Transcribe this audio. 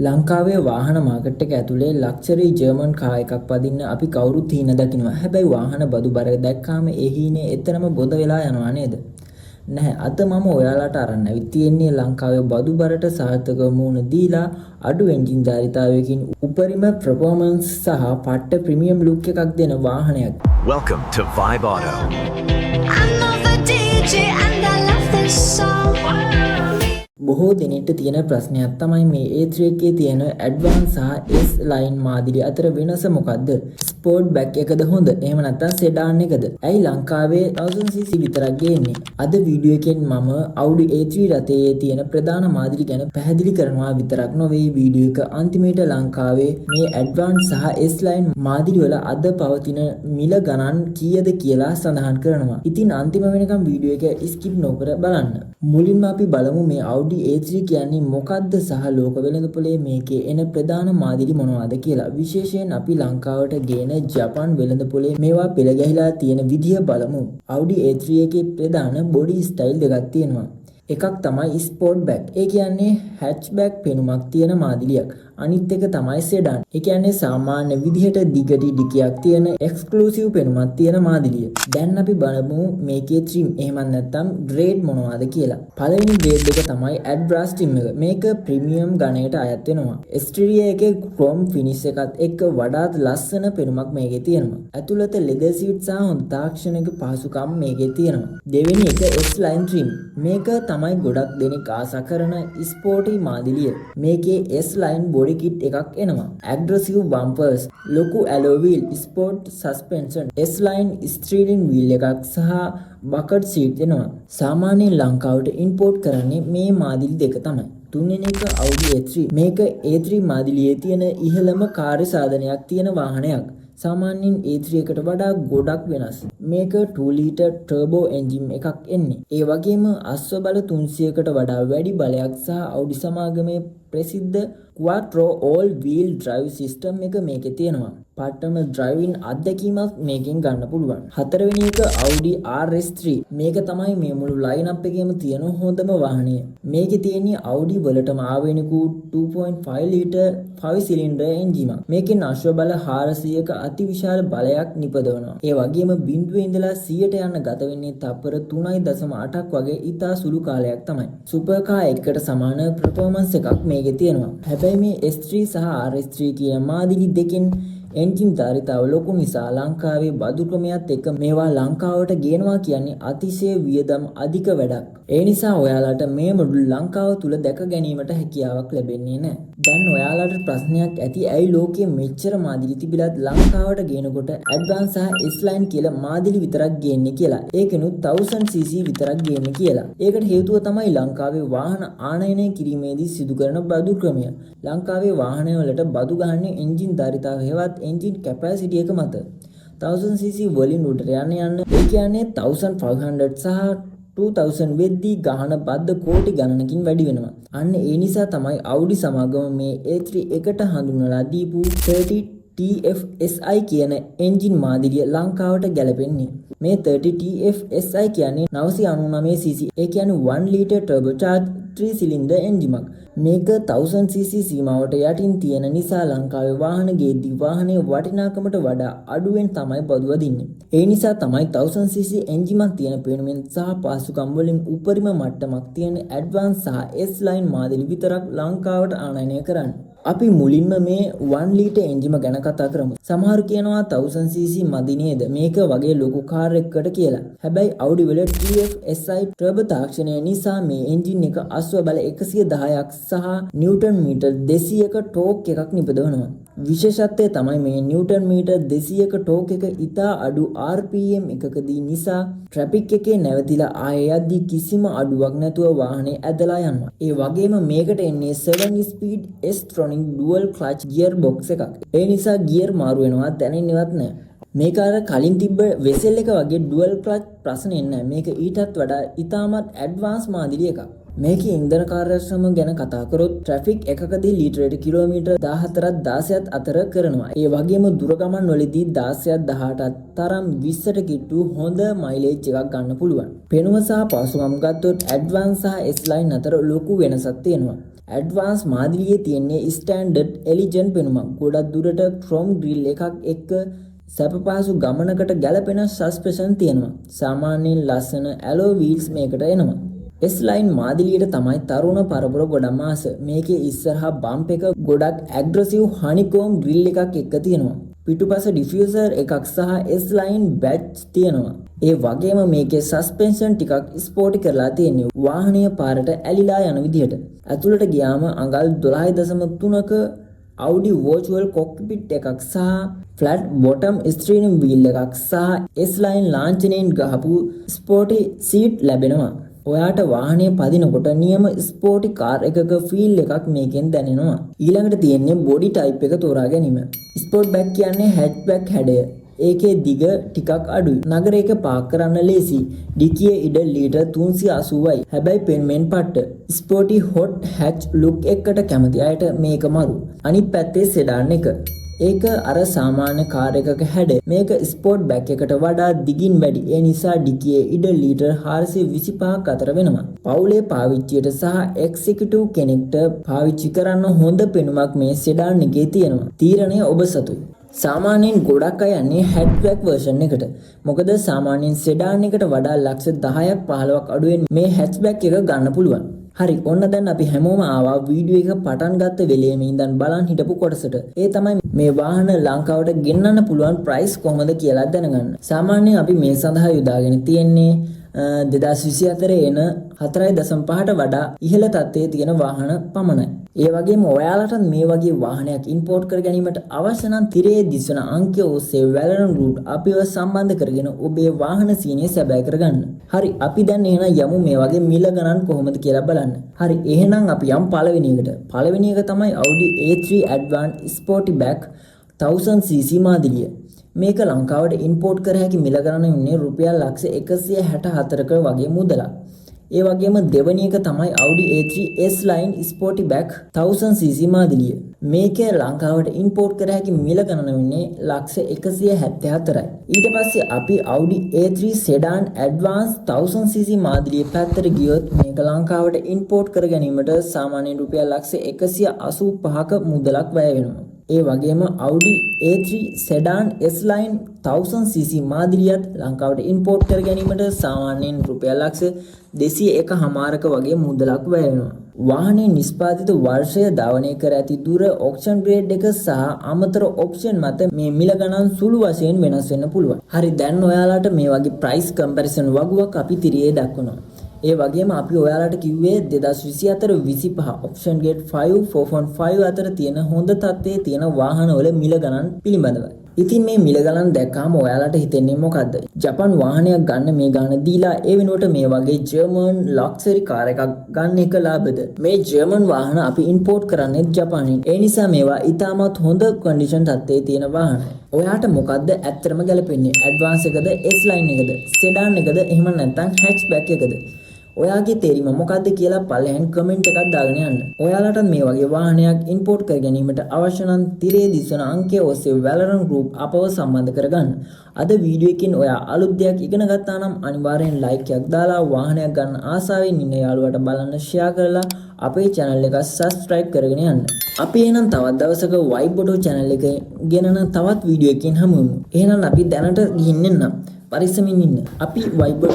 ලංකාවේ වාහන මාකට් එක ඇතුලේ ලක්ෂරි ජර්මන් කාර් එකක් පදින්න අපි කවුරුත් හීන දකින්නවා. හැබැයි වාහන බදු බර දැක්කාම ඒ හීනේ එතරම් බොද වෙලා යනවා නේද? නැහැ. අද මම ඔයාලට අරන් ඇවිත් තියෙන්නේ ලංකාවේ බදු බරට සාර්ථකව මුහුණ දීලා අඩු එන්ජින් ධාරිතාවයකින් උපරිම පර්ෆෝමන්ස් සහ පට්ට ප්‍රීමියම් ලුක් එකක් දෙන වාහනයක්. Welcome to Vibe Auto. I know the DJ and I love this song. බොහෝ දෙනෙක්ට තියෙන ප්‍රශ්නයක් තමයි මේ A3 එකේ තියෙන ඇඩ්වාන්ස් සහ S ලයින් මාදිලි අතර වෙනස මොකද්ද? ස්පෝර්ට් බෑග් එකද හොඳ? එහෙම නැත්නම් සෙඩාන් එකද? ඇයි ලංකාවේ 1000cc විතරක් ගේන්නේ? අද වීඩියෝ එකෙන් මම Audi A3 රථයේ තියෙන ප්‍රධාන මාදිලි ගැන පැහැදිලි කරනවා විතරක් නොවේ වීඩියෝ එක අන්තිමේට ලංකාවේ මේ ඇඩ්වාන්ස් සහ S ලයින් මාදිලි වල අද පවතින මිල ගණන් කීයද කියලා සඳහන් කරනවා. ඉතින් අන්තිම වෙනකම් වීඩියෝ එක ස්කිප් නොකර බලන්න. මුලින්ම අපි බලමු මේ Audi A3 කියන්නේ මොකද්ද සහ ලෝක වෙළඳපොලේ මේකේ එන ප්‍රධාන මාදිලි මොනවද කියලා. විශේෂයෙන් අපි ලංකාවට ගේන ජපාන් වෙළඳපොලේ මේවා පෙළ ගැහිලා තියෙන විදිය බලමු. Audi A3 එකේ ප්‍රධාන බොඩි ස්ටයිල් දෙකක් තියෙනවා. එකක් තමයි ස්පෝර්ට් බෑග්. ඒ කියන්නේ හැච්බැක් පෙනුමක් තියෙන මාදිලියක්. අනිත් එක තමයි සෙඩාන්. ඒ කියන්නේ සාමාන්‍ය විදිහට දිගටි ඩිකියක් තියෙන එක්ස්ක්ලූසිව් පෙනුමක් තියෙන මාදිලිය. දැන් අපි බලමු මේකේ trim එහෙමත් නැත්නම් ග්‍රේඩ් මොනවද කියලා. පළවෙනි ග්‍රේඩ් එක තමයි ඇඩ්බ්‍රාස් trim එක. මේක ප්‍රීමියම් ගණයට අයත් වෙනවා. එක්ස්ටීරියර් එකේ ක්‍රෝම් ෆිනිෂ් එකත් එක්ක වඩාත් ලස්සන පෙනුමක් මේකේ තියෙනවා. ඇතුළත ලෙදර් සීට් සහ හොඳ තාක්ෂණික පහසුකම් මේකේ තියෙනවා. දෙවෙනි එක S line trim. මේක තමයි ගොඩක් දෙනෙක් ආසා කරන ස්පෝර්ටි මාදිලිය. මේකේ S line බොඩි කිට් එකක් එනවා. ඇග්‍රෙසිව් බම්පර්ස්, ලොකු alloy wheel, sport suspension, S line steering wheel එකක් සහ බකට් සීට් එනවා. සාමාන්‍යයෙන් ලංකාවට ඉම්පෝර්ට් කරන්නේ මේ මාදිලි දෙක තමයි. තුන්වෙනි එක Audi A3. මේක A3 මාදිලියේ තියෙන ඉහළම කාර්ය සාධනයක් තියෙන වාහනයක්. සාමාන්‍යයෙන් A3 එකට වඩා ගොඩක් වෙනස්. මේක 2 ලීටර් ටර්බෝ එන්ජින් එකක් එන්නේ. ඒ වගේම අශ්ව බල 300කට වඩා වැඩි බලයක් සහ Audi සමාගමේ ප්‍රසිද්ධ Quattro all wheel drive system එක මේකේ තියෙනවා. පට්ටම ඩ්‍රයිවිං අත්දැකීමක් මේකෙන් ගන්න පුළුවන්. හතරවෙනි එක Audi RS3. මේක තමයි මේ මුළු ලයින්අප් එකේම තියෙන හොඳම වාහනය. මේකේ තියෙන්නේ Audi වලටම ආවෙනිකු 2.5 ලීටර් 5 සිලින්ඩර් එන්ජිමක්. මේකෙන් අශ්ව බල 400ක අතිවිශාල බලයක් නිපදවනවා. ඒ වගේම බිඳුවේ ඉඳලා 100ට යන ගත වෙන්නේ තප්පර 3.8ක් වගේ ඉතා සුළු කාලයක් තමයි. සුපර් කාර් එකකට සමාන පර්ෆෝමන්ස් එකක් මේකේ තියෙනවා. හැබැයි මේ S3 සහ RS3 කියන මාදිලි දෙකෙන් එන්ජින් ධාරිතාව ලොකු නිසා ලංකාවේ බදු ක්‍රමයක් එක්ක මේවා ලංකාවට ගේනවා කියන්නේ අතිශය වියදම් අධික වැඩක්. ඒ නිසා ඔයාලට මේ මොඩල් ලංකාව තුල දැක ගැනීමට හැකියාවක් ලැබෙන්නේ නැහැ. දැන් ඔයාලට ප්‍රශ්නයක් ඇති ඇයි ලෝකයේ මෙච්චර මාදිලි තිබිලත් ලංකාවට ගේනකොට ඇඩ්වාන්ස් සහ S line කියලා මාදිලි විතරක් ගේන්නේ කියලා. ඒකෙනුත් 1000cc විතරක් ගේන්නේ කියලා. ඒකට හේතුව තමයි ලංකාවේ වාහන ආනයනය කිරීමේදී සිදු කරන බදු ක්‍රමය. ලංකාවේ වාහනවලට බදු ගහන්නේ එන්ජින් ධාරිතාව හේවත් එන්ජින් කැපැසිටි එක මත. 1000cc වලින් උඩට යන්න ඒ කියන්නේ 1500 සහ 2000 වෙද්දී ගහන බද්ද කෝටි ගණනකින් වැඩි වෙනවා. අන්න ඒ නිසා තමයි Audi සමාගම මේ A3 එකට හඳුන්වලා දීපු 30 TFSI කියන එන්ජින් මාදිලිය ලංකාවට ගැලපෙන්නේ. මේ 30 TFSI කියන්නේ 999cc. ඒ කියන්නේ 1 ලීටර් ටර්බෝ චාර්ජ් 3 සිලින්ඩර් එන්ජිමක්. මේක 1000cc සීමාවට යටින් තියෙන නිසා ලංකාවේ වාහන ගේද්දී වාහනයේ වටිනාකමට වඩා අඩුවෙන් තමයි බදු වදින්නේ. ඒ නිසා තමයි 1000cc එන්ජිමක් තියෙන පෙනුමෙන් සහ පහසුකම් වලින් උපරිම මට්ටමක් තියෙන ඇඩ්වාන්ස් සහ S line මාදිලි විතරක් ලංකාවට ආනයනය කරන්නේ. අපි මුලින්ම මේ 1 ලීටර් එන්ජිම ගැන කතා කරමු. සමහරු කියනවා 1000cc මදි නේද මේක වගේ ලොකු කාර් එකකට කියලා. හැබැයි Audi වල TFSI ටර්බෝ තාක්ෂණය නිසා මේ එන්ජින් එක අශ්ව බල 110ක් සහ නිව්ටන් මීටර් 200ක ටෝක් එකක් නිපදවනවා. විශේෂත්වය තමයි මේ නිව්ටන් මීටර් 200ක ටෝක් එක ඉතා අඩු RPM එකකදී නිසා ට්‍රැෆික් එකේ නැවතිලා ආයෙ යද්දී කිසිම අඩුවක් නැතුව වාහනේ ඇදලා යනවා. ඒ වගේම මේකට එන්නේ 7 speed S-tronic dual clutch gear box එකක්. ඒ නිසා ගියර් මාරු වෙනවා දැනෙන්නේවත් නැහැ. මේක අර කලින් තිබ්බ වෙසෙල් එක වගේ dual clutch ප්‍රශ්නේ නැහැ. මේක ඊටත් වඩා ඉතාමත් ඇඩ්වාන්ස් මාදිලි එකක්. මේකේ ඉන්ධන කාර්යක්ෂම ගැන කතා කරොත් ට්‍රැෆික් එකකදී ලීටරයට කිලෝමීටර් 14ත් 16ත් අතර කරනවා. ඒ වගේම දුර ගමන් වලදී 16ත් 18ත් තරම් 20ට කිට්ටු හොඳ මයිලේජ් එකක් ගන්න පුළුවන්. පෙනුම සහ පහසුකම් ගත්තොත් ඇඩ්වාන්ස් සහ S line අතර ලොකු වෙනසක් තියෙනවා. ඇඩ්වාන්ස් මාදිලියේ තියෙන්නේ ස්ටෑන්ඩඩ් එලිජන්ට් පෙනුමක්. ගොඩක් දුරට ක්‍රොම් ග්‍රිල් එකක් එක්ක සැපපහසු ගමනකට ගැලපෙන සස්පෙන්ෂන් තියෙනවා. සාමාන්‍යයෙන් ලස්සන ඇලෝ වීල්ස් මේකට එනවා. S-line මාදිලියට තමයි තරුණ පරපුර ගොඩක් ආස. මේකේ ඉස්සරහා බම්ප් එක ගොඩක් ඇග්‍රෙසිව් හනිකෝම් ග්‍රිල් එකක් එක්ක තියෙනවා. පිටුපස ඩිෆියුසර් එකක් සහ S-line බැච් තියෙනවා. ඒ වගේම මේකේ සස්පෙන්ෂන් ටිකක් ස්පෝටි කරලා තියෙනවා. වාහනය පාරට ඇලිලා යන විදිහට. ඇතුළට ගියාම අඟල් 12.3ක Audi virtual cockpit එකක් සහ flat bottom steering wheel එකක් සහ S-line ලාංඡනයෙන් ගහපු ස්පෝටි සීට් ලැබෙනවා. ඔයාට වාහනය පදිනකොට නියම ස්පෝටි කාර් එකක ෆීල් එකක් මේකෙන් දැනෙනවා. ඊළඟට තියෙන්නේ බොඩි ටයිප් එක තෝරා ගැනීම. ස්පෝර්ට් බැක් කියන්නේ හැච්බැක් හැඩය. ඒකේ දිග ටිකක් අඩුයි. නගරයක පාක් කරන්න ලේසි. ඩිකියේ ඉඩ ලීටර් 380යි. හැබැයි පෙන්මෙන් පට්ට. ස්පෝටි හොට් හැච් ලුක් එකකට කැමති අයට මේක මරු. අනිත් පැත්තේ සෙඩාන් එක. ඒක අර සාමාන්‍ය කාර් එකක හැඩ. මේක ස්පෝර්ට් බැක් එකට වඩා දිගින් වැඩි. ඒ නිසා ඩිකියේ ඉඩ ලීටර් 425ක් අතර වෙනවා. පවුලේ පාවිච්චියට සහ එක්සිකියුටිව් කෙනෙක්ට පාවිච්චි කරන්න හොඳ පෙනුමක් මේ සෙඩාන් එකේ තියෙනවා. තීරණය ඔබ සතුයි. සාමාන්‍යයෙන් ගොඩක් අය යන්නේ හැච්බැක් වර්ෂන් එකට. මොකද සාමාන්‍යයෙන් සෙඩාන් එකට වඩා ලක්ෂ 10ක් 15ක් අඩුවෙන් මේ හැච්බැක් එක ගන්න පුළුවන්. හරි, ඔන්න දැන් අපි හැමෝම ආවා වීඩියෝ එක පටන් ගත්ත වෙලේම ඉඳන් බලන් හිටපු කොටසට. ඒ තමයි මේ වාහන ලංකාවට ගෙන්නන්න පුළුවන් ප්‍රයිස් කොහොමද කියලා දැනගන්න. සාමාන්‍යයෙන් අපි මේ සඳහා යොදාගෙන තියෙන්නේ 2024 එන 4.5ට වඩා ඉහළ තත්ත්වයේ තියෙන වාහන පමණයි. ඒ වගේම ඔයාලට මේ වගේ වාහනයක් ඉම්පෝර්ට් කර ගැනීමට අවශ්‍ය නම් තිරයේ දිස්වන අංකය ඔස්සේ වැලරන් රූට් අපිව සම්බන්ධ කරගෙන ඔබේ වාහන සීනිය සැබෑ කරගන්න. හරි, අපි දැන් එහෙනම් යමු මේ වගේ මිල ගණන් කොහොමද කියලා බලන්න. හරි, එහෙනම් අපි යමු පළවෙනි එකට. පළවෙනි එක තමයි Audi A3 Advanced Sportback 1000cc මාදිලිය. මේක ලංකාවට ඉම්පෝර්ට් කර හැකි මිල ගණන උන්නේ රුපියල් ලක්ෂ 164ක වගේ මුදලක්. ඒ වගේම දෙවැනි එක තමයි Audi A3 S-Line Sportback 1000cc මාදිලිය. මේක ලංකාවට ඉම්පෝර්ට් කර හැකි මිල ගණන උන්නේ ලක්ෂ 174යි. ඊට පස්සේ අපි Audi A3 Sedan Advanced 1000cc මාදිලිය පැත්තට ගියොත් මේක ලංකාවට ඉම්පෝර්ට් කර ගැනීමට සාමාන්‍යයෙන් රුපියල් ලක්ෂ 185ක මුදලක් වැය වෙනවා. ඒ වගේම Audi A3 Sedan S-Line 1000cc මාදිලියත් ලංකාවට ඉම්පෝර්ට් කර ගැනීමට සාමාන්‍යයෙන් රුපියල් ලක්ෂ 201.5ක වගේ මුදලක් වැය වෙනවා. වාහනේ නිෂ්පාදිත වර්ෂය ධාවනය කර ඇති දුර ඔක්ෂන් ග්‍රේඩ් එක සහ අමතර ඔප්ෂන් මත මේ මිල ගණන් සුළු වශයෙන් වෙනස් වෙන්න පුළුවන්. හරි, දැන් ඔයාලට මේ වගේ ප්‍රයිස් කම්පැරිසන් වගුවක් අපි තිරියේ දක්වනවා. ඒ වගේම අපි ඔයාලට කිව්වේ 2024-25 ඔප්ෂන් ගේට් 5 4.5 අතර තියෙන හොඳ තත්ත්වයේ තියෙන වාහනවල මිල ගණන් පිළිබඳව. ඉතින් මේ මිල ගණන් දැක්කාම ඔයාලට හිතෙන්නේ මොකද්ද? ජපාන් වාහනයක් ගන්න මේ ගාන දීලා ඒ වෙනුවට මේ වගේ ජර්මන් ලක්සරි කාර් එකක් ගන්න එක ලාභද? මේ ජර්මන් වාහන අපි ඉම්පෝර්ට් කරන්නේ ජපානයෙන්. ඒ නිසා මේවා ඉතාමත් හොඳ කන්ඩිෂන් තත්ත්වයේ තියෙන වාහන. ඔයාට මොකද්ද ඇත්තටම ගැලපෙන්නේ? ඇඩ්වාන්ස් එකද, S-Line එකද, සෙඩාන් එකද, එහෙම නැත්නම් හැච්බැක් එකද? ඔයාගේ තේරීම මොකද්ද කියලා පළවෙනි කමෙන්ට් එකක් දාගෙන යන්න. ඔයාලට මේ වගේ වාහනයක් ඉම්පෝර්ට් කර ගැනීමට අවශ්‍ය නම් තිරේ දිස්වන අංකය ඔස්සේ වැලරන් ගෲප් අපව සම්බන්ධ කරගන්න. අද වීඩියෝ එකකින් ඔයා අලුත් දෙයක් ඉගෙන ගත්තා නම් අනිවාර්යෙන් ලයික් එකක් දාලා වාහනයක් ගන්න ආසාවෙන් ඉන්න යාළුවට බලන්න ෂෙයා කරලා අපේ channel එක subscribe කරගෙන යන්න. අපි එහෙනම් තවත් දවසක Vibe channel එකේ ගෙනන තවත් වීඩියෝ එකකින් හමු වෙමු. එහෙනම් අපි දැනට ගිහින් එන්නම්. පරිස්සමින් ඉන්න. අපි Vibe